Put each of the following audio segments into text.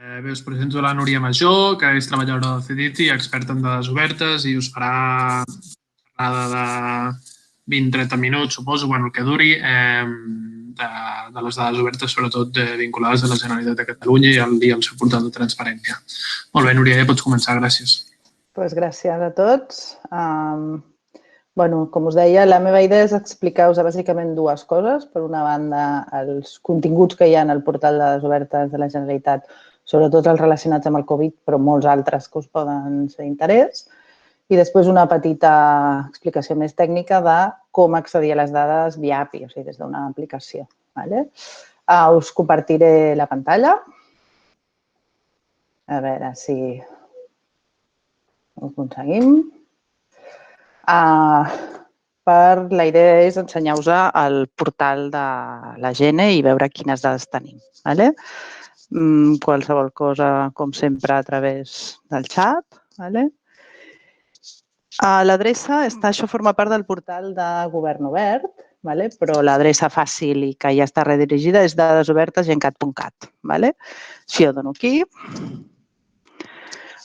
Bé, us presento la Núria Major, que és treballadora del CDITI, experta en dades obertes i us farà una jornada de 20-30 minuts, suposo, el que duri, de les dades obertes, sobretot vinculades a la Generalitat de Catalunya i al seu portal de transparència. Molt bé, Núria, ja pots començar. Gràcies. Gràcies a tots. Com us deia, la meva idea és explicar-vos bàsicament dues coses. Per una banda, els continguts que hi ha al portal de dades obertes de la Generalitat, sobretot els relacionats amb el Covid, però molts altres que us poden ser d'interès. I després una petita explicació més tècnica de com accedir a les dades via API, o sigui, des d'una aplicació. Us compartiré la pantalla. A veure si ho aconseguim. La idea és ensenyar-vos el portal de la Gene i veure quines dades tenim. Qualsevol cosa, com sempre, a través del xat. L'adreça, això forma part del portal de Govern Obert, però l'adreça fàcil i que ja està redirigida és dadesobertes.gencat.cat. Si jo dono aquí,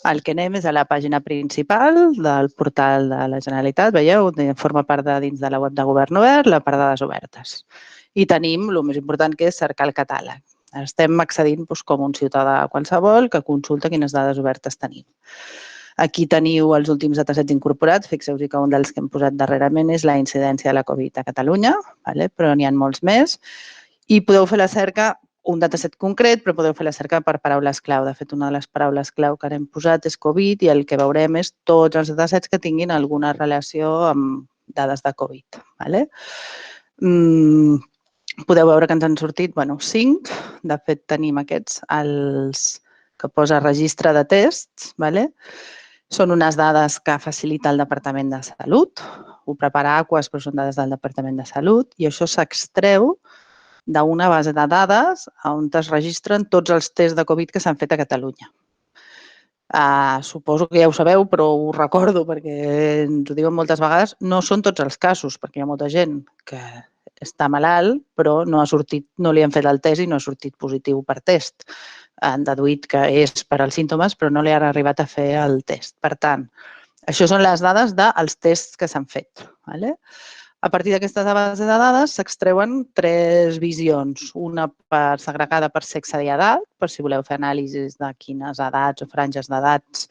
el que anem és a la pàgina principal del portal de la Generalitat. Veieu? Forma part de dins de la web de Govern Obert, la part de dades obertes. I tenim el més important, que és cercar el catàleg. Estem accedint com un ciutadà qualsevol que consulta quines dades obertes tenim. Aquí teniu els últims datasets incorporats. Fixeu-vos que un dels que hem posat darrerament és la incidència de la Covid a Catalunya, però n'hi ha molts més. I podeu fer la cerca, un dataset concret, però podeu fer la cerca per paraules clau. De fet, una de les paraules clau que hem posat és Covid i el que veurem és tots els datasets que tinguin alguna relació amb dades de Covid. Podeu veure que ens han sortit 5. De fet, tenim aquests, els que posa registre de tests. Són unes dades que facilita el Departament de Salut. Ho prepara Aquas, però són dades del Departament de Salut. I això s'extreu d'una base de dades on es registren tots els tests de Covid que s'han fet a Catalunya. Suposo que ja ho sabeu, però ho recordo perquè ens ho diuen moltes vegades. No són tots els casos, perquè hi ha molta gent que està malalt, però no li han fet el test i no ha sortit positiu per test. Han deduït que és per als símptomes, però no li han arribat a fer el test. Per tant, això són les dades dels tests que s'han fet. A partir d'aquesta base de dades s'extreuen 3 visions. Una segregada per sexe i edat, per si voleu fer anàlisis de quines edats o franges d'edats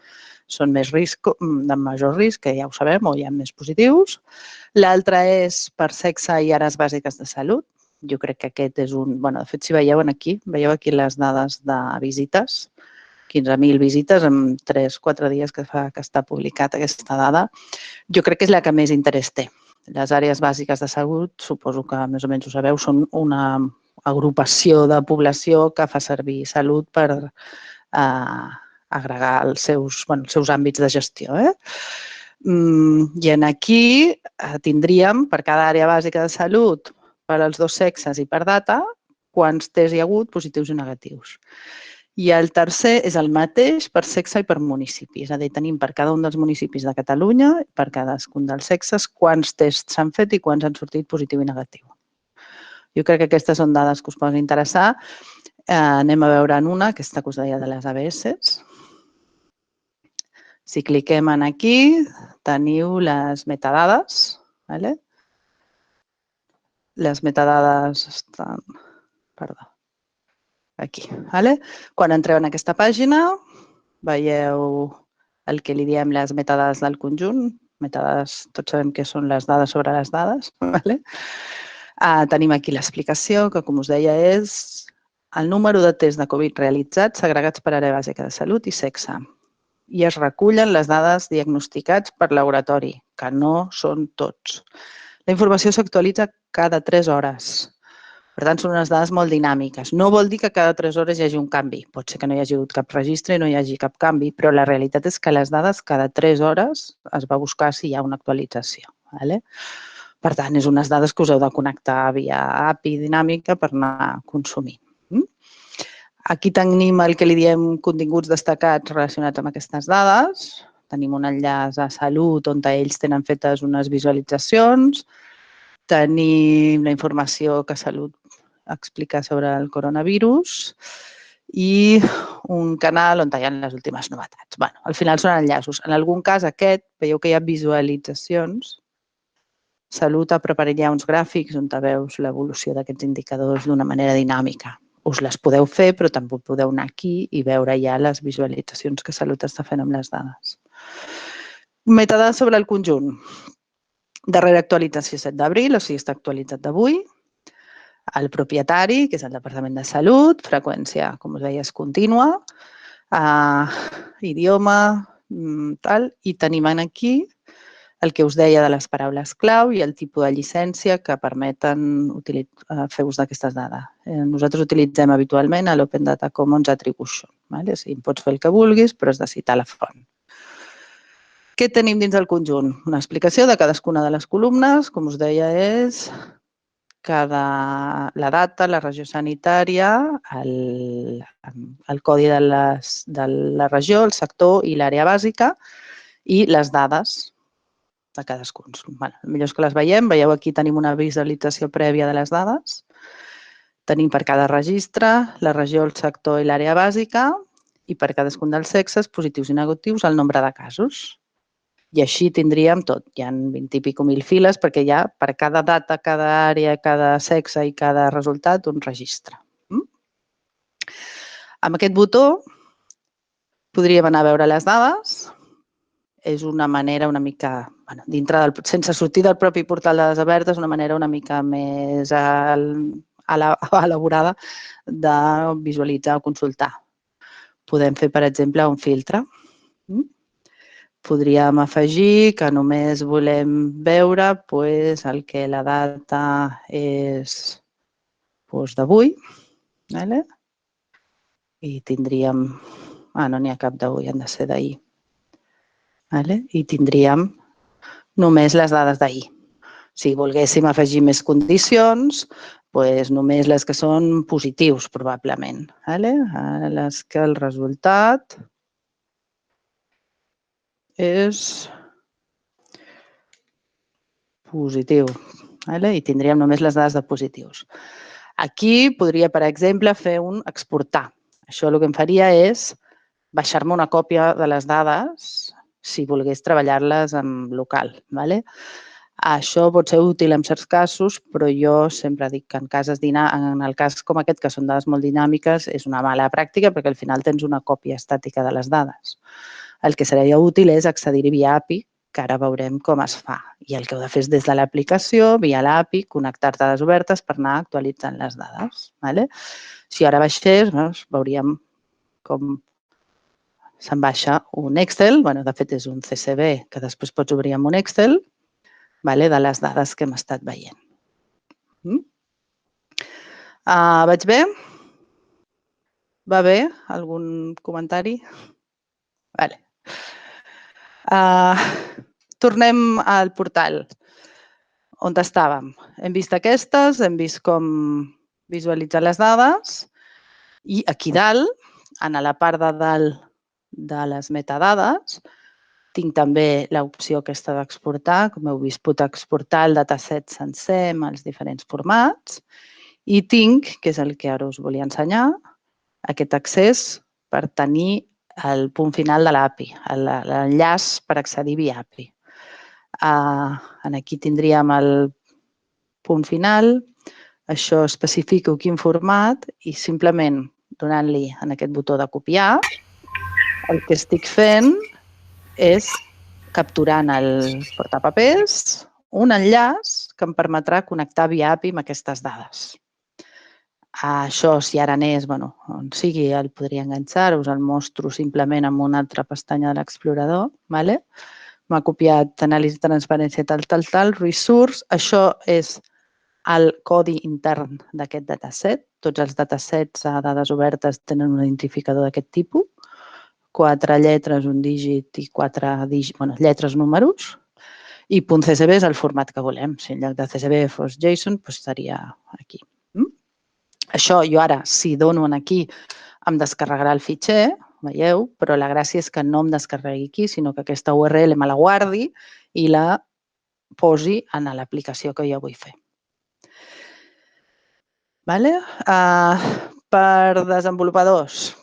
són de major risc, que ja ho sabem, o hi ha més positius. L'altra és per sexe i àrees bàsiques de salut. Jo crec que aquest és un... De fet, si veieu aquí les dades de visites, 15.000 visites en 3-4 dies que fa que està publicat aquesta dada. Jo crec que és la que més interès té. Les àrees bàsiques de salut, suposo que més o menys ho sabeu, són una agrupació de població que fa servir salut per agregar els seus àmbits de gestió. I aquí tindríem, per cada àrea bàsica de salut, per als 2 sexes i per data, quants tests hi ha hagut positius i negatius. I el tercer és el mateix per sexe i per municipi. És a dir, tenim per cada un dels municipis de Catalunya, per cadascun dels sexes, quants tests s'han fet i quants han sortit positiu i negatiu. Jo crec que aquestes són dades que us poden interessar. Anem a veure en una, aquesta que us deia de les ABS. Si cliquem aquí, teniu les metadades. Les metadades estan... Perdó. Aquí. Quan entreu en aquesta pàgina, veieu el que li diem les metadades del conjunt. Metadades, tots sabem que són les dades sobre les dades. Tenim aquí l'explicació, que com us deia és el número de tests de Covid realitzats segregats per àrea bàsica de salut i sexe. I es recullen les dades diagnosticats per laboratori, que no són tots. La informació s'actualitza cada 3 hores. Per tant, són unes dades molt dinàmiques. No vol dir que cada 3 hores hi hagi un canvi. Pot ser que no hi hagi hagut cap registre i no hi hagi cap canvi, però la realitat és que les dades cada 3 hores es va buscar si hi ha una actualització. Per tant, és unes dades que us heu de connectar via API dinàmica per anar consumint. Aquí tenim el que li diem continguts destacats relacionats amb aquestes dades. Tenim un enllaç a Salut on ells tenen fetes unes visualitzacions. Tenim la informació que Salut explica sobre el coronavirus i un canal on hi ha les últimes novetats. Bé, al final són enllaços. En algun cas aquest, veieu que hi ha visualitzacions. Salut ha preparat ja uns gràfics on veus l'evolució d'aquests indicadors d'una manera dinàmica. Us les podeu fer, però també podeu anar aquí i veure ja les visualitzacions que Salut està fent amb les dades. Metadades sobre el conjunt. Darrera actualització 7 d'abril, o sigui, està actualitzat d'avui. El propietari, que és el Departament de Salut, freqüència, com us deia, és contínua, idioma, tal, i tenim aquí el que us deia de les paraules clau i el tipus de llicència que permeten fer ús d'aquestes dades. Nosaltres utilitzem habitualment l'Open Data Commons Attribution. O sigui, pots fer el que vulguis, però has de citar la font. Què tenim dins del conjunt? Una explicació de cadascuna de les columnes, com us deia, és la data, la regió sanitària, el codi de la regió, el sector i l'àrea bàsica i les dades de cadascun. El millor és que les veiem. Veieu aquí tenim una visualització prèvia de les dades. Tenim per cada registre la regió, el sector i l'àrea bàsica i per cadascun dels sexes, positius i negatius, el nombre de casos. I així tindríem tot. Hi ha 20 i pico mil files perquè hi ha per cada data, cada àrea, cada sexe i cada resultat un registre. Amb aquest botó podríem anar a veure les dades. És una manera una mica, sense sortir del propi portal de dades obertes, una manera una mica més elaborada de visualitzar o consultar. Podem fer, per exemple, un filtre. Podríem afegir que només volem veure el que la data és d'avui. I tindríem... no n'hi ha cap d'avui, han de ser d'ahir. I tindríem només les dades d'ahir. Si volguéssim afegir més condicions, només les que són positius, probablement. Les que el resultat és positiu. I tindríem només les dades de positius. Aquí podria, per exemple, fer un exportar. Això el que em faria és baixar-me una còpia de les dades si volgués treballar-les en local. Això pot ser útil en certs casos, però jo sempre dic que en el cas com aquest, que són dades molt dinàmiques, és una mala pràctica perquè al final tens una còpia estàtica de les dades. El que seria útil és accedir-hi via API, que ara veurem com es fa. I el que heu de fer és des de l'aplicació, via l'API, connectar-te a dades obertes per anar actualitzant les dades. Si ara baixés, veuríem com se'n baixa un Excel, de fet és un CSV que després pots obrir amb un Excel, de les dades que hem estat veient. Vaig bé? Va bé? Algun comentari? Tornem al portal on estàvem. Hem vist aquestes, hem vist com visualitzar les dades i aquí dalt, a la part de dalt de les metadades, tinc també l'opció aquesta d'exportar. Com heu vist, puc exportar el dataset sencer amb els diferents formats i tinc, que és el que ara us volia ensenyar, aquest accés per tenir el punt final de l'API, l'enllaç per accedir via API. Aquí tindríem el punt final, això especifico quin format i simplement donant-li en aquest botó de copiar, el que estic fent és capturant el portapapers un enllaç que em permetrà connectar via API amb aquestes dades. Això, si ara anés, on sigui, el podria enganxar, us el mostro simplement amb una altra pestanya de l'explorador. M'ha copiat anàlisi de transparència, tal, resource. Això és el codi intern d'aquest dataset. Tots els datasets a dades obertes tenen un identificador d'aquest tipus. 4 lletres, un dígit i 4 lletres, números. I .csv és el format que volem. Si en lloc de CSV fos JSON, estaria aquí. Això jo ara, si dono aquí, em descarregarà el fitxer, veieu, però la gràcia és que no em descarregui aquí, sinó que aquesta URL me la guardi i la posi en l'aplicació que jo vull fer. Per desenvolupadors,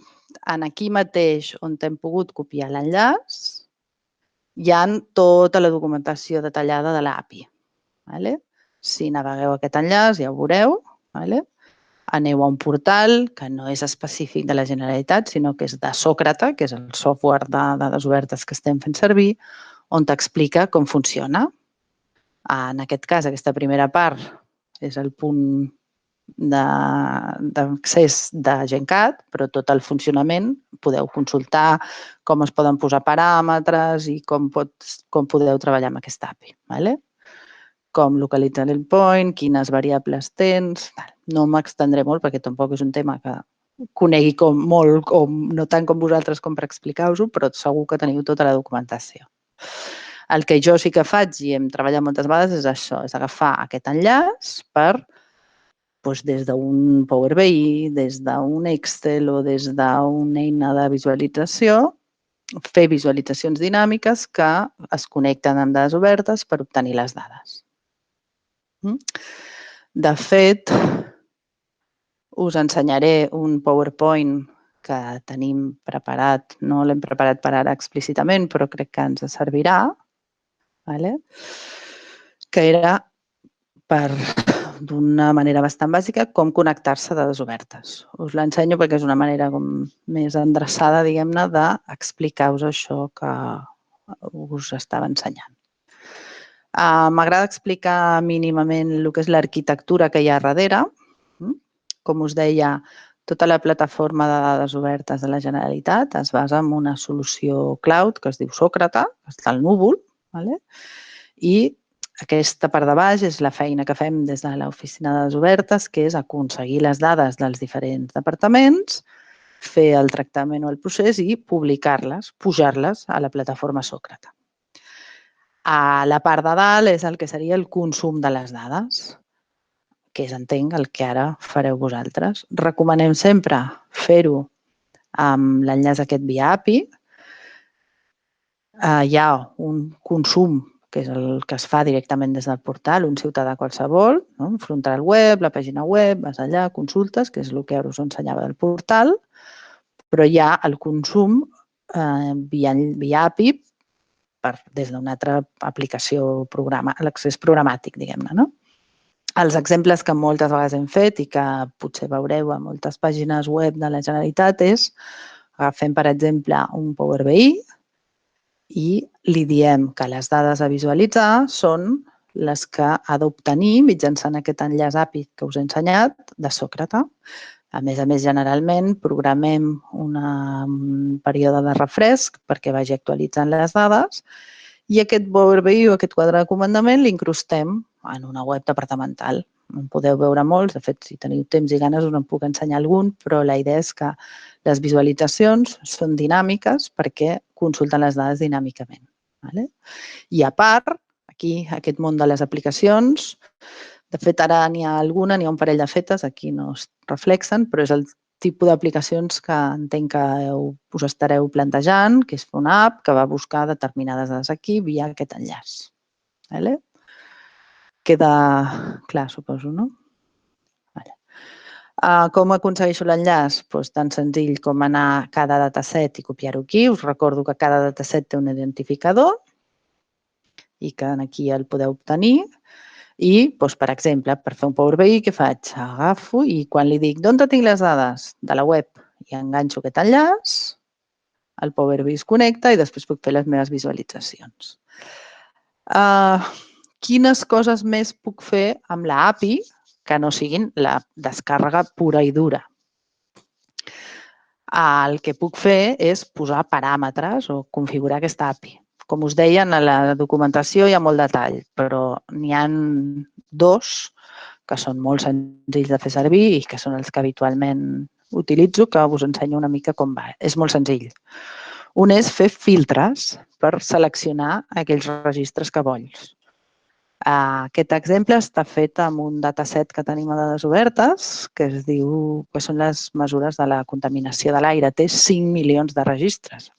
aquí mateix on hem pogut copiar l'enllaç, hi ha tota la documentació detallada de l'API. Si navegueu aquest enllaç, ja ho veureu. Aneu a un portal que no és específic de la Generalitat, sinó que és de Sòcrata, que és el software de dades obertes que estem fent servir, on t'explica com funciona. En aquest cas, aquesta primera part és el punt d'accés de GenCat, però tot el funcionament podeu consultar com es poden posar paràmetres i com podeu treballar amb aquesta API. Com localitzar l'endpoint, quines variables tens. No m'extendré molt perquè tampoc és un tema que conegui molt, o no tant com vosaltres com per explicar-vos-ho, però segur que teniu tota la documentació. El que jo sí que faig i hem treballat moltes vegades és això, és agafar aquest enllaç per, des d'un Power BI, des d'un Excel o des d'una eina de visualització, fer visualitzacions dinàmiques que es connecten amb dades obertes per obtenir les dades. De fet, us ensenyaré un PowerPoint que tenim preparat, no l'hem preparat per ara explícitament, però crec que ens servirà, que era d'una manera bastant bàsica com connectar-se a dades obertes. Us l'ensenyo perquè és una manera més endreçada, diguem-ne, d'explicar-vos això que us estava ensenyant. M'agrada explicar mínimament el que és l'arquitectura que hi ha darrere. Com us deia, tota la plataforma de dades obertes de la Generalitat es basa en una solució cloud que es diu Sòcrata, que està al núvol, i aquesta part de baix és la feina que fem des de l'oficina de dades obertes, que és aconseguir les dades dels diferents departaments, fer el tractament o el procés i publicar-les, pujar-les a la plataforma Sòcrata. A la part de dalt és el que seria el consum de les dades, que és, entenc, el que ara fareu vosaltres. Recomanem sempre fer-ho amb l'enllaç aquest via API. Hi ha un consum, que és el que es fa directament des del portal, un ciutadà qualsevol, enfrontar el web, la pàgina web, vas allà, consultes, que és el que ara us ensenyava del portal, però hi ha el consum via API des d'una altra aplicació, l'accés programàtic, diguem-ne. Els exemples que moltes vegades hem fet i que potser veureu a moltes pàgines web de la Generalitat és agafem, per exemple, un Power BI i li diem que les dades a visualitzar són les que ha d'obtenir mitjançant aquest enllaç API que us he ensenyat de Sòcrata. A més, generalment programem un període de refresc perquè vagi actualitzant les dades i aquest Power BI o aquest quadre de comandament l'incrustem en una web departamental. En podeu veure molts, de fet, si teniu temps i ganes us en puc ensenyar algun, però la idea és que les visualitzacions són dinàmiques perquè consulten les dades dinàmicament. I a part, aquí, aquest món de les aplicacions, de fet, ara n'hi ha alguna, n'hi ha un parell de fetes, aquí no es reflexen, però és el tipus d'aplicacions que entenc que us estareu plantejant, que és fer una app que va buscar determinades dades aquí via aquest enllaç. Queda clar, suposo, no? Com aconsegueixo l'enllaç? Tan senzill com anar a cada dataset i copiar-ho aquí. Us recordo que cada dataset té un identificador i que aquí el podeu obtenir. I, per exemple, per fer un Power BI, què faig? Agafo i quan li dic d'on tinc les dades de la web i enganxo aquest enllaç, el Power BI es connecta i després puc fer les meves visualitzacions. Quines coses més puc fer amb l'API que no siguin la descàrrega pura i dura? El que puc fer és posar paràmetres o configurar aquesta API. Com us deia, en la documentació hi ha molt detall, però n'hi ha dos que són molt senzills de fer servir i que són els que habitualment utilitzo, que us ensenyo una mica com va. És molt senzill. Un és fer filtres per seleccionar aquells registres que vols. Aquest exemple està fet amb un dataset que tenim a dades obertes, que es diu que són les mesures de la contaminació de l'aire. Té 5 milions de registres.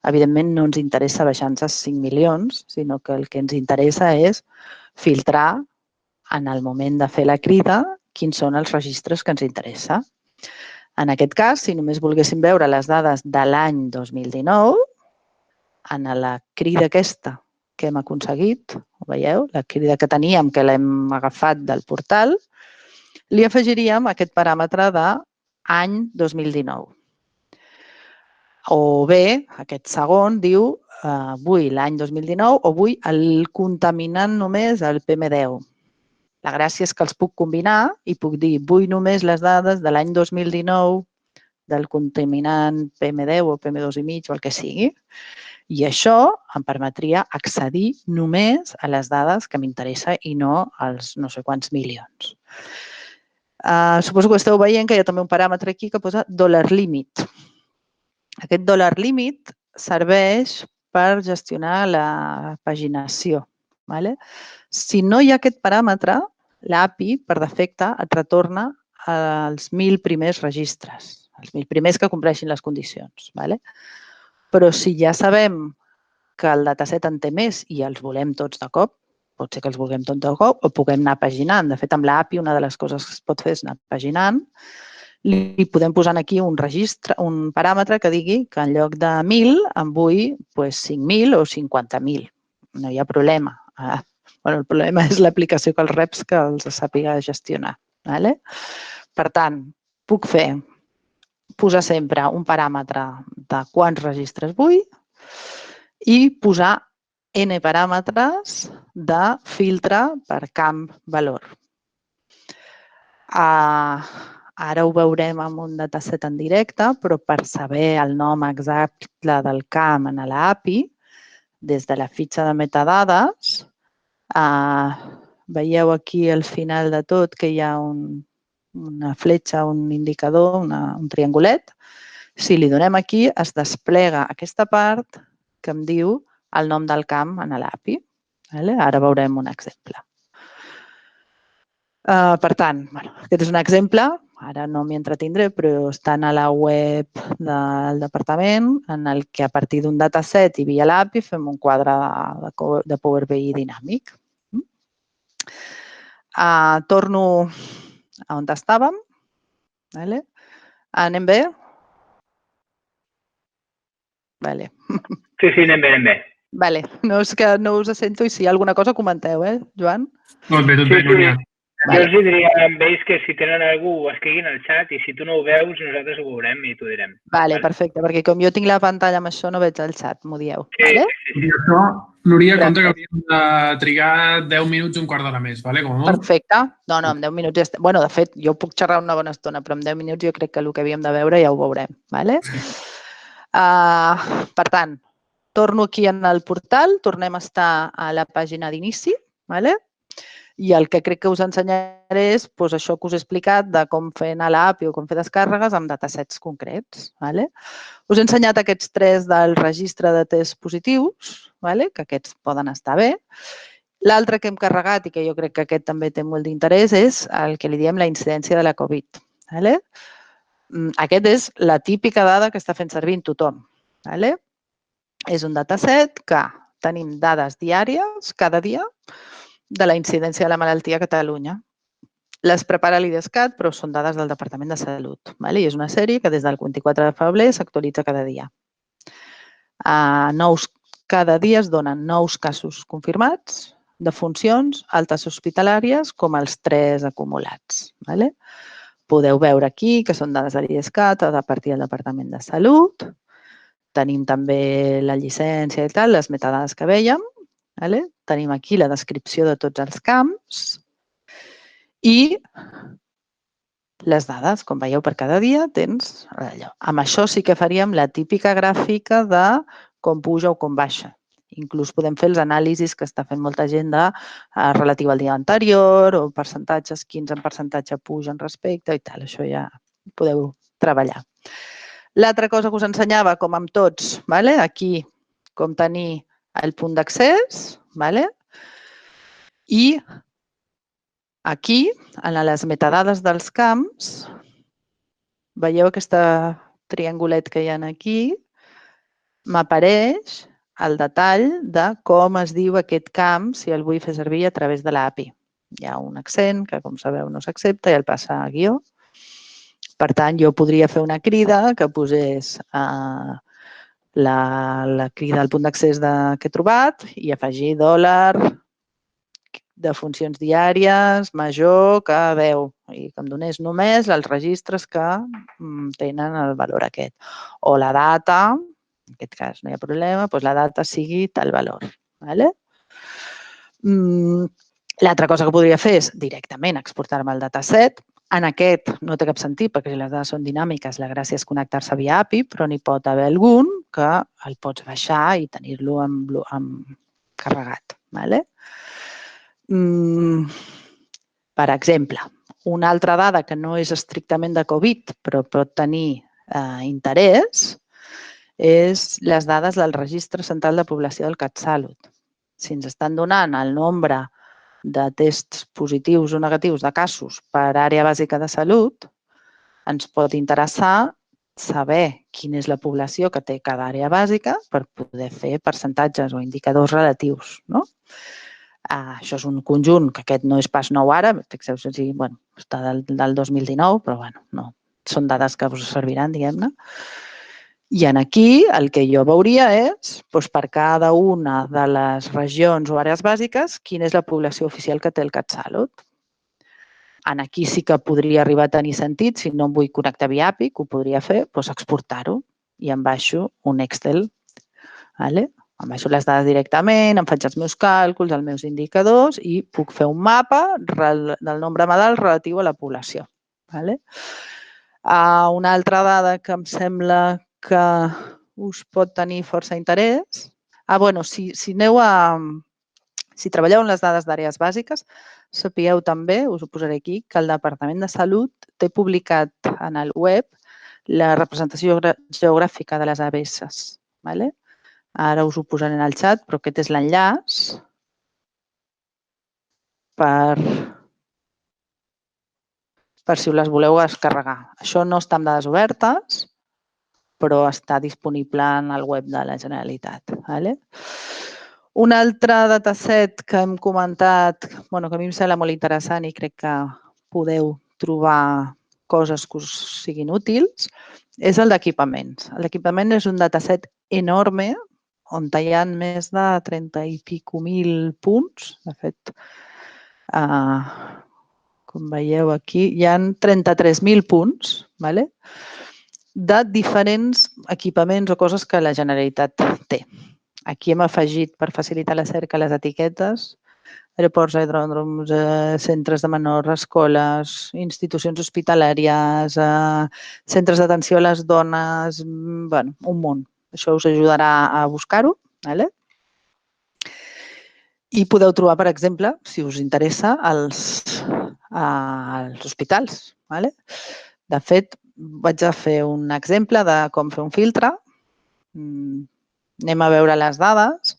Evidentment, no ens interessa baixar-nos 5 milions, sinó que el que ens interessa és filtrar en el moment de fer la crida quins són els registres que ens interessa. En aquest cas, si només volguéssim veure les dades de l'any 2019, en la crida aquesta que hem aconseguit, ho veieu? La crida que teníem, que l'hem agafat del portal, li afegiríem aquest paràmetre d'any 2019. O bé, aquest segon diu vull l'any 2019 o vull el contaminant només el PM10. La gràcia és que els puc combinar i puc dir vull només les dades de l'any 2019 del contaminant PM10 o PM2,5 o el que sigui. I això em permetria accedir només a les dades que m'interessa i no als no sé quants milions. Suposo que esteu veient que hi ha també un paràmetre aquí que posa $limit. Aquest $limit serveix per gestionar la paginació. Si no hi ha aquest paràmetre, l'API, per defecte, et retorna els 1.000 primers registres, els 1.000 primers que compleixin les condicions. Però si ja sabem que el dataset en té més i els volem tots de cop, pot ser que els vulguem tots de cop o puguem anar paginant. De fet, amb l'API una de les coses que es pot fer és anar paginant. Li podem posar aquí un registre, un paràmetre que digui que en lloc de 1.000 en vull 5.000 o 50.000. No hi ha problema. El problema és l'aplicació que els reps que els sàpiga gestionar. Per tant, puc posar sempre un paràmetre de quants registres vull i posar N paràmetres de filtre per camp valor. Ara ho veurem amb un dataset en directe, però per saber el nom exacte del camp en l'API, des de la fitxa de metadades, veieu aquí al final de tot que hi ha una fletxa, un indicador, un triangulet. Si li donem aquí, es desplega aquesta part que em diu el nom del camp en l'API. Ara veurem un exemple. Per tant, aquest és un exemple. Ara no m'hi entretindré, però estan a la web del departament en el que a partir d'un dataset i via l'API fem un quadre de Power BI dinàmic. Torno a on estàvem. Anem bé? Sí, anem bé. No és que no us sento i si hi ha alguna cosa comenteu, Joan? Tot bé, Núria. Jo els diria amb ells que si tenen algú ho escriguin al xat i si tu no ho veus nosaltres ho veurem i t'ho direm. Perfecte, perquè com jo tinc la pantalla amb això no veig el xat, m'ho dieu. I això, Núria, compte que hauríem de trigar 10 minuts, un quart d'hora més, com a molt? Perfecte. No, amb 10 minuts ja estem. De fet, jo puc xerrar una bona estona, però amb 10 minuts jo crec que el que havíem de veure ja ho veurem. Per tant, torno aquí en el portal, tornem a estar a la pàgina d'inici, i el que crec que us ensenyaré és això que us he explicat de com fer anar l'API o com fer descàrregues amb datasets concrets. Us he ensenyat aquests 3 del registre de tests positius, que aquests poden estar bé. L'altre que hem carregat i que jo crec que aquest també té molt d'interès és el que li diem la incidència de la Covid. Aquest és la típica dada que està fent servir tothom. És un dataset que tenim dades diàries, cada dia, de la incidència de la malaltia a Catalunya. Les prepara l'IDESCAT, però són dades del Departament de Salut. I és una sèrie que des del 24 de febrer s'actualitza cada dia. Cada dia es donen nous casos confirmats, defuncions, altes hospitalàries, com els 3 acumulats. Podeu veure aquí que són dades de l'IDESCAT a partir del Departament de Salut. Tenim també la llicència i tal, les metadades que vèiem. Tenim aquí la descripció de tots els camps i les dades, com veieu, per cada dia tens allò. Amb això sí que faríem la típica gràfica de com puja o com baixa. Inclús podem fer els anàlisis que està fent molta gent relatiu al dia anterior o percentatges, quins en percentatge pugen respecte i tal. Això ja podeu treballar. L'altra cosa que us ensenyava, com amb tots, aquí com tenir el punt d'accés i aquí, en les metadades dels camps, veieu aquest triangulet que hi ha aquí, m'apareix el detall de com es diu aquest camp si el vull fer servir a través de l'API. Hi ha un accent que, com sabeu, no s'accepta i el passa a guió. Per tant, jo podria fer una crida que posés la crida al punt d'accés que he trobat i afegir dòlar de funcions diàries major que 10 i que em donés només els registres que tenen el valor aquest. O la data, en aquest cas no hi ha problema, doncs la data sigui tal valor. L'altra cosa que podria fer és directament exportar-me el dataset. En aquest no té cap sentit perquè si les dades són dinàmiques, la gràcia és connectar-se via API, però n'hi pot haver algun que el pots baixar i tenir-lo carregat. Per exemple, una altra dada que no és estrictament de Covid, però pot tenir interès, és les dades del Registre Central de Població del CatSalut. Si ens estan donant el nombre de tests positius o negatius de casos per àrea bàsica de salut, ens pot interessar saber quina és la població que té cada àrea bàsica per poder fer percentatges o indicadors relatius. Això és un conjunt que aquest no és pas nou ara, fixeu-vos, està del 2019, però no, són dades que us serviran, diguem-ne. I aquí el que jo veuria és, per cada una de les regions o àrees bàsiques, quina és la població oficial que té el CatSalut. Aquí sí que podria arribar a tenir sentit, si no em vull connectar via API, que ho podria fer, exportar-ho i em baixo un Excel. Em baixo les dades directament, em faig els meus càlculs, els meus indicadors i puc fer un mapa del nombre medal relatiu a la població. Una altra dada que em sembla que us pot tenir força interès. Si treballeu en les dades d'àrees bàsiques, sapigueu també, us ho posaré aquí, que el Departament de Salut té publicat en el web la representació geogràfica de les ABS. Ara us ho posaré en el xat, però aquest és l'enllaç per si us les voleu descarregar. Això no està en dades obertes, però està disponible en el web de la Generalitat. Un altre dataset que hem comentat, que a mi em sembla molt interessant i crec que podeu trobar coses que us siguin útils, és el d'equipaments. L'equipament és un dataset enorme on hi ha més de 30 i pico mil punts. De fet, com veieu aquí, hi ha 33.000 punts de diferents equipaments o coses que la Generalitat té. Aquí hem afegit, per facilitar la cerca, les etiquetes: aeroports, aeròdroms, centres de menors, escoles, institucions hospitalàries, centres d'atenció a les dones, un munt. Això us ajudarà a buscar-ho. I podeu trobar, per exemple, si us interessa, els hospitals. De fet, vaig a fer un exemple de com fer un filtre. Anem a veure les dades,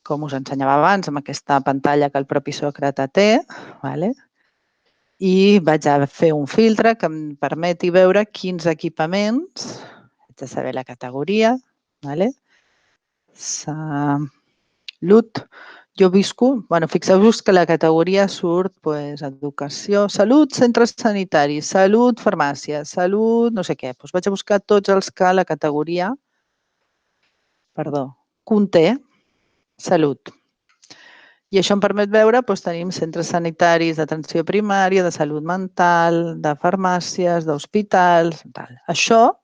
com us ensenyava abans, amb aquesta pantalla que el propi Sòcrata té. I vaig a fer un filtre que em permeti veure quins equipaments, haig de saber la categoria, salut. Jo visco, fixeu-vos que la categoria surt educació, salut, centres sanitaris, salut, farmàcia, salut, no sé què. Vaig a buscar tots els que la categoria conté salut. I això em permet veure, tenim centres sanitaris d'atenció primària, de salut mental, de farmàcies, d'hospitals, tal. Això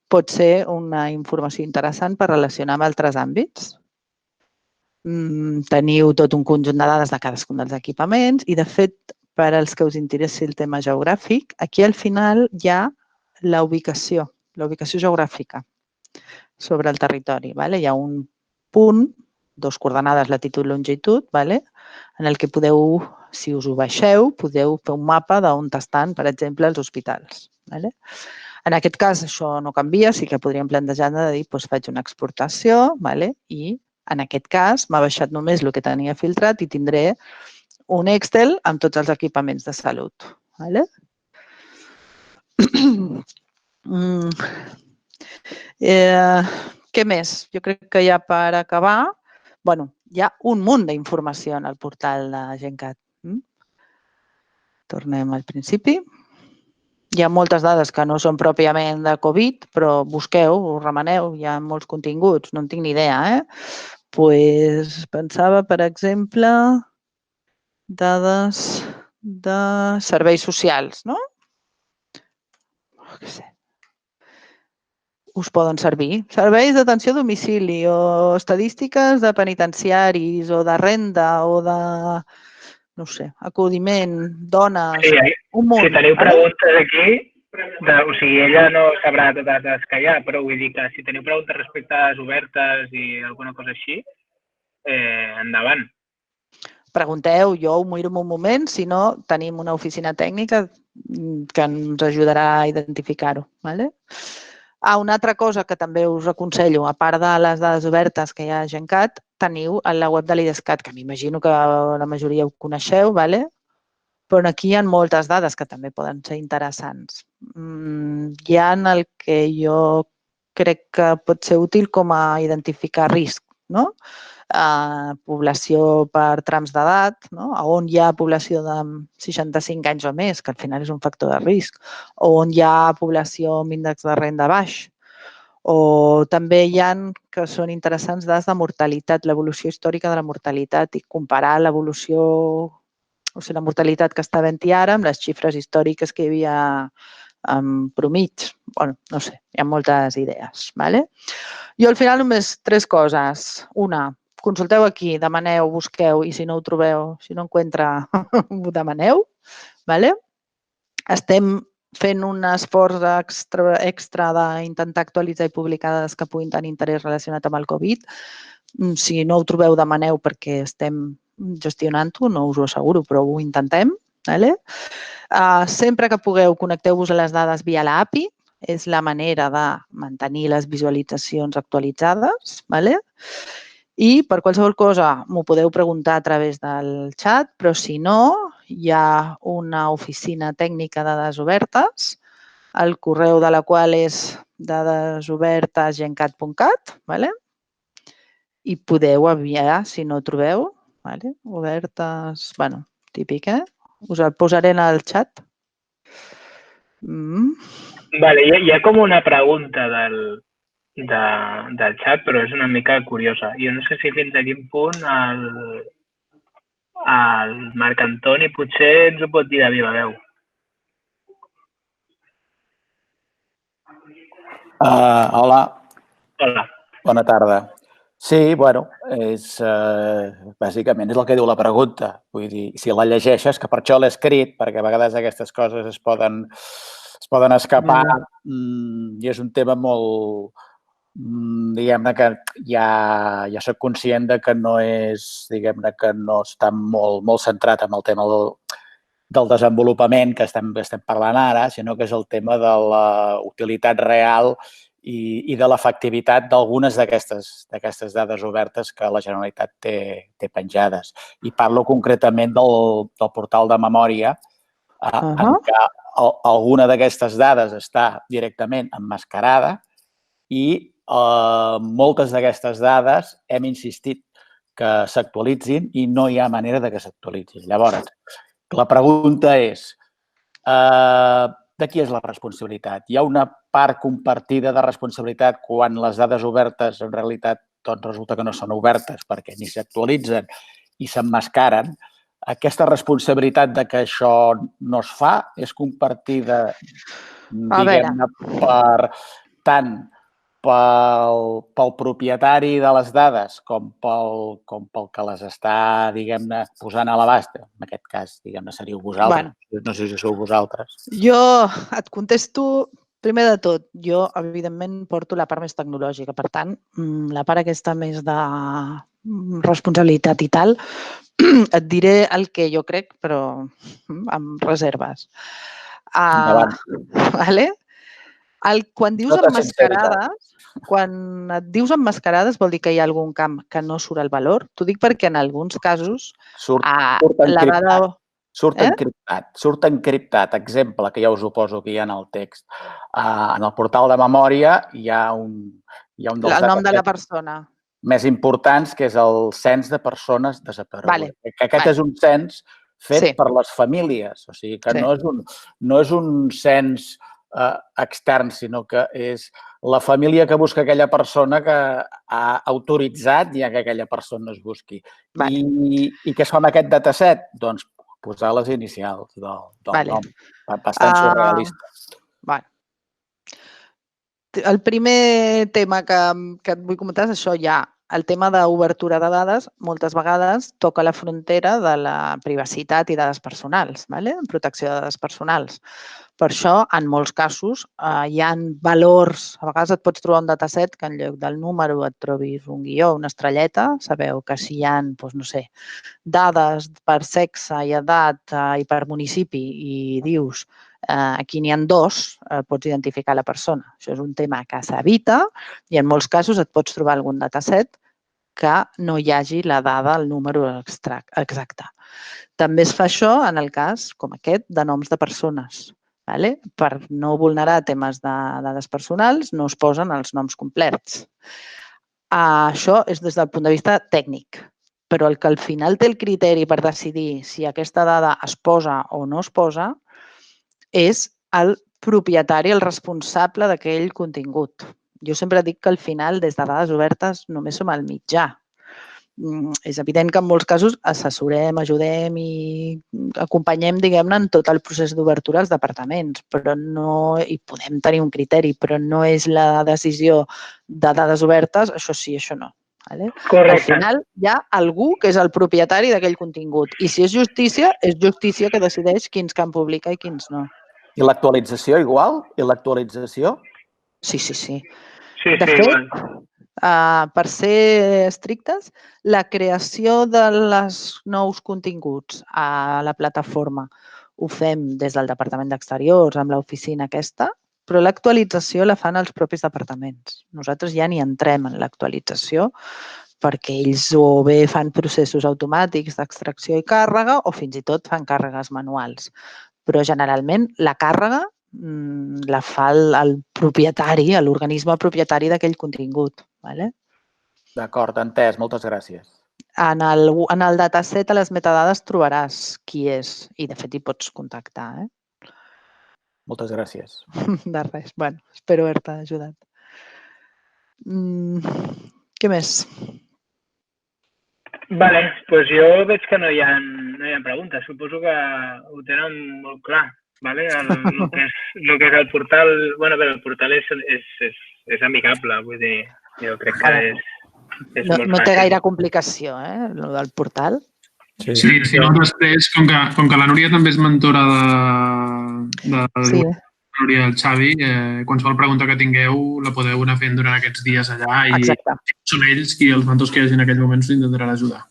pot ser una informació interessant per relacionar amb altres àmbits. Teniu tot un conjunt de dades de cadascun dels equipaments i, de fet, per als que us interessi el tema geogràfic, aquí al final hi ha la ubicació geogràfica sobre el territori. Hi ha un punt, 2 coordenades, latitud i longitud, en el que podeu, si us ho baixeu, podeu fer un mapa d'on estan, per exemple, els hospitals. En aquest cas, això no canvia, sí que podríem plantejar de dir, faig una exportació i, en aquest cas, m'ha baixat només el que tenia filtrat i tindré un Excel amb tots els equipaments de salut. Què més? Jo crec que ja per acabar, hi ha un munt d'informació en el portal de GenCat. Tornem al principi. hi ha moltes dades que no són pròpiament de Covid, però busqueu, us remeneu, hi ha molts continguts, no en tinc ni idea, Pues pensava, per exemple, dades de serveis socials, no? Què sé. Us poden servir. Serveis d'atenció a domicili o estadístiques de penitenciaris o de renda o de, no sé, acudiment, dones, Sí, un munt. si teniu preguntes aquí, o sigui, ella no sabrà totes les dades que hi ha, però vull dir que si teniu preguntes respecte a les obertes i alguna cosa així, endavant. Pregunteu, jo ho miro en un moment, si no, tenim una oficina tècnica que ens ajudarà a identificar-ho. Vale? Una altra cosa que també us aconsello, a part de les dades obertes que hi ha a GenCat, teniu a la web de l'IDESCAT, que m'imagino que la majoria ho coneixeu, vale? Però aquí hi ha moltes dades que també poden ser interessants. Hi ha el que jo crec que pot ser útil com a identificar risc, no? Població per trams d'edat, no? On hi ha població de 65 anys o més, que al final és un factor de risc, o on hi ha població amb índex de renda baix, o també hi ha que són interessants dades de mortalitat, l'evolució històrica de la mortalitat i comparar l'evolució, o sigui, la mortalitat que està havent-hi ara amb les xifres històriques que hi havia en promig. Bueno, no sé, hi ha moltes idees. Vale? Jo al final només 3 coses. Una, consulteu aquí, demaneu, busqueu i si no ho trobeu, si no encuentra, ho demaneu. Vale? Estem fent un esforç extra d'intentar actualitzar i publicar dades que puguin tenir interès relacionat amb el Covid. Si no ho trobeu, demaneu perquè estem gestionant-ho, no us ho asseguro, però ho intentem. Vale? Sempre que pugueu, connecteu-vos a les dades via l'API, és la manera de mantenir les visualitzacions actualitzades. Vale? I per qualsevol cosa m'ho podeu preguntar a través del xat, però si no, hi ha una oficina tècnica de dades obertes, el correu de la qual és dadesobertes@gencat.cat, vale? I podeu enviar, si no ho trobeu, vale? Obertes, bueno, típic, Us el posaré en el xat. Vale, hi ha com una pregunta del xat, però és una mica curiosa. Jo no sé si fins a quin punt el Marc Antoni potser ens ho pot dir de viva veu. Hola. Hola. Bona tarda. Sí, bueno, bàsicament és el que diu la pregunta. Vull dir, si la llegeixes, que per això l'he escrit, perquè a vegades aquestes coses es poden escapar i és un tema molt, diguem-ne que ja soc conscient de que no és, diguem-ne que no està molt centrat en el tema del desenvolupament que estem parlant ara, sinó que és el tema de la utilitat real i de l'efectivitat d'algunes d'aquestes dades obertes que la Generalitat té penjades. I parlo concretament del portal de memòria, en què alguna d'aquestes dades està directament emmascarada i moltes d'aquestes dades hem insistit que s'actualitzin i no hi ha manera de que s'actualitzin. Llavors, la pregunta és, de qui és la responsabilitat? Hi ha una part compartida de responsabilitat quan les dades obertes en realitat doncs resulta que no són obertes perquè ni s'actualitzen i s'emmascaren. Aquesta responsabilitat de que això no es fa és compartida, diguem-ne, tant pel propietari de les dades com pel que les està, diguem-ne, posant a l'abast. En aquest cas, diguem-ne, seríeu vosaltres. No sé si sou vosaltres. Jo et contesto, primer de tot, jo, evidentment, porto la part més tecnològica. Per tant, la part aquesta més de responsabilitat i tal, et diré el que jo crec, però amb reserves. Vale? Quan dius emmascarades, quan et dius emmascarades vol dir que hi ha algun camp que no surt al valor. T'ho dic perquè en alguns casos la dada... Surt encriptat. Exemple, que ja us ho poso aquí en el text. En el portal de memòria hi ha un dels... El nom de la persona. Més importants, que és el cens de persones desaparegudes. Aquest és un cens fet per les famílies. O sigui que no és un cens extern, sinó que és la família que busca aquella persona que ha autoritzat ja que aquella persona es busqui. I què es fa amb aquest dataset? Doncs posar les inicials del nom. Bastant surrealista. El primer tema que et vull comentar és això ja. El tema d'obertura de dades moltes vegades toca la frontera de la privacitat i dades personals, protecció de dades personals. Per això, en molts casos, hi ha valors. A vegades et pots trobar un dataset que en lloc del número et trobis un guió, una estrelleta. Sabeu que si hi ha, no sé, dades per sexe i edat i per municipi i dius aquí n'hi ha 2, pots identificar la persona. Això és un tema que s'evita i en molts casos et pots trobar algun dataset que no hi hagi la dada, el número exacte. També es fa això en el cas, com aquest, de noms de persones. Per no vulnerar temes de dades personals, no es posen els noms complets. Això és des del punt de vista tècnic, però el que al final té el criteri per decidir si aquesta dada es posa o no es posa és el propietari, el responsable d'aquell contingut. Jo sempre dic que al final, des de dades obertes, només som el mitjà. És evident que en molts casos assessorem, ajudem i acompanyem, diguem-ne, en tot el procés d'obertura als departaments, però no, i podem tenir un criteri, però no és la decisió de dades obertes, això sí, això no. Correcte. Al final hi ha algú que és el propietari d'aquell contingut i si és justícia que decideix quins camp publica i quins no. I l'actualització igual? I l'actualització? Sí. Sí, de fet, per ser estrictes, la creació dels nous continguts a la plataforma ho fem des del Departament d'Exteriors, amb l'oficina aquesta, però l'actualització la fan els propis departaments. Nosaltres ja ni entrem en l'actualització perquè ells o bé fan processos automàtics d'extracció i càrrega o fins i tot fan càrregues manuals. Però generalment la càrrega la fa el propietari, l'organisme propietari d'aquell contingut. D'acord, entès. Moltes gràcies. En el dataset, a les metadades, trobaràs qui és i, de fet, hi pots contactar. Moltes gràcies. De res. Bueno, espero haver-te ajudat. Què més? Vale, doncs jo veig que no hi ha preguntes. Suposo que ho tenen molt clar. El que és el portal... Bé, el portal és amigable, vull dir, jo crec que és molt fàcil. No té gaire complicació, el del portal. Sí, després, com que la Núria també és mentora de la Núria del Xavi, qualsevol pregunta que tingueu la podeu anar fent durant aquests dies allà i són ells qui, els mentors que hi hagi en aquell moment, s'intentaran ajudar.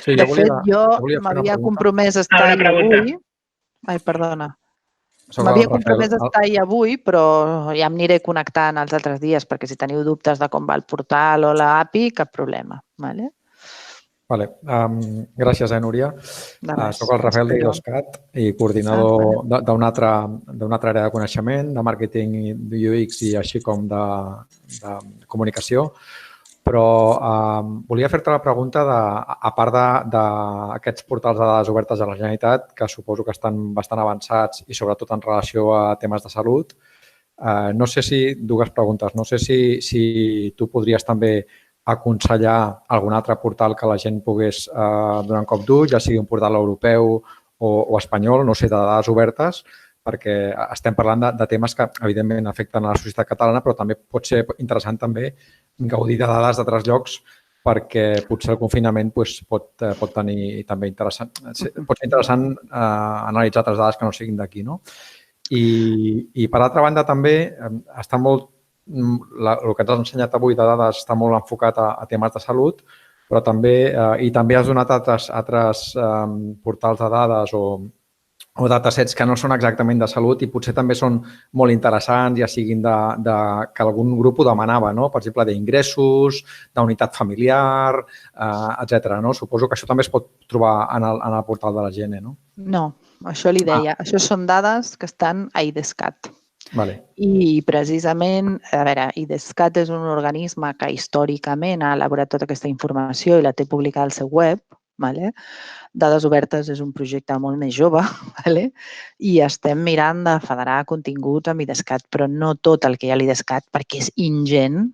De fet, jo m'havia compromès a estar avui. Ai, perdona. M'havia compromès a estar avui, però ja em aniré connectant els altres dies, perquè si teniu dubtes de com va el portal o l'API, cap problema. Gràcies, Núria. Soc el Rafael d'Idoscat i coordinador d'una altra àrea de coneixement, de màrqueting i UX i així com de comunicació. Però volia fer-te la pregunta, a part d'aquests portals de dades obertes a la Generalitat, que suposo que estan bastant avançats i sobretot en relació a temes de salut, dues preguntes. No sé si tu podries també aconsellar algun altre portal que la gent pogués donar un cop d'ull, ja sigui un portal europeu o espanyol, no sé, de dades obertes, perquè estem parlant de temes que, evidentment, afecten a la societat catalana, però també pot ser interessant també gaudir de dades d'altres llocs perquè potser el confinament pot tenir també interessant. Pot ser interessant analitzar altres dades que no siguin d'aquí, no? I per altra banda també està molt el que ens has ensenyat avui de dades està molt enfocat a temes de salut, però també has donat altres portals de dades o datasets que no són exactament de salut i potser també són molt interessants, ja siguin que algun grup ho demanava, per exemple, d'ingressos, d'unitat familiar, etc. Suposo que això també es pot trobar en el portal de la Gene, no? No, això li deia. Això són dades que estan a IDESCAT. I precisament, a veure, IDESCAT és un organisme que històricament ha elaborat tota aquesta informació i la té publicada al seu web, Dades Obertes és un projecte molt més jove i estem mirant de federar contingut amb IDESCAT, però no tot el que hi ha a l'IDESCAT, perquè és ingent,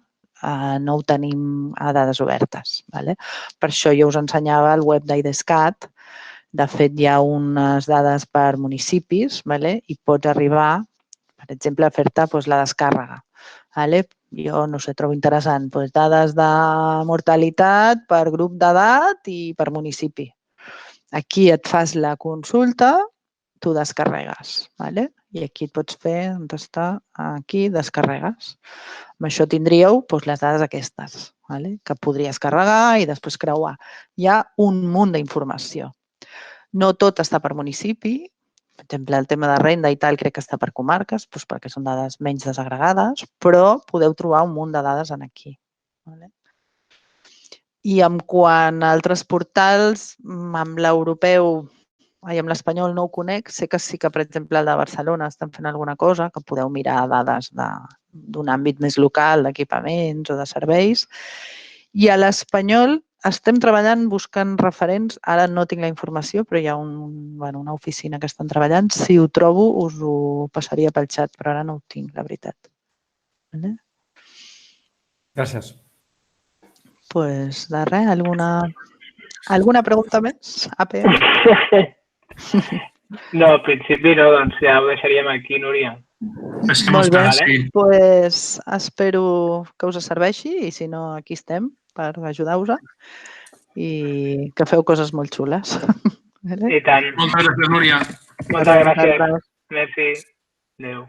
no ho tenim a Dades Obertes. Per això jo us ensenyava el web d'IDESCAT. De fet, hi ha unes dades per municipis i pots arribar, per exemple, a fer-te la descàrrega. Jo, no sé, trobo interessant dades de mortalitat per grup d'edat i per municipi. Aquí et fas la consulta, tu descarregues. I aquí et pots fer, on està? Aquí, descarregues. Amb això tindríeu les dades aquestes, que podries carregar i després creuar. Hi ha un munt d'informació. No tot està per municipi. Per exemple, el tema de renda i tal crec que està per comarques, perquè són dades menys desagregades, però podeu trobar un munt de dades aquí. I en quant a altres portals, amb l'europeu i amb l'espanyol no ho conec, sé que sí que, per exemple, el de Barcelona estan fent alguna cosa, que podeu mirar dades d'un àmbit més local, d'equipaments o de serveis. I a l'espanyol estem treballant buscant referents. Ara no tinc la informació, però hi ha una oficina que estan treballant. Si ho trobo, us ho passaria pel xat, però ara no ho tinc, la veritat. Gràcies. Doncs de res, alguna pregunta més? No, al principi no, doncs ja ho deixaríem aquí, Núria. Molt bé, doncs espero que us serveixi i si no, aquí estem per ajudar-vos i que feu coses molt xules. I tant. Moltes gràcies, Núria. Moltes gràcies. Merci. Adéu.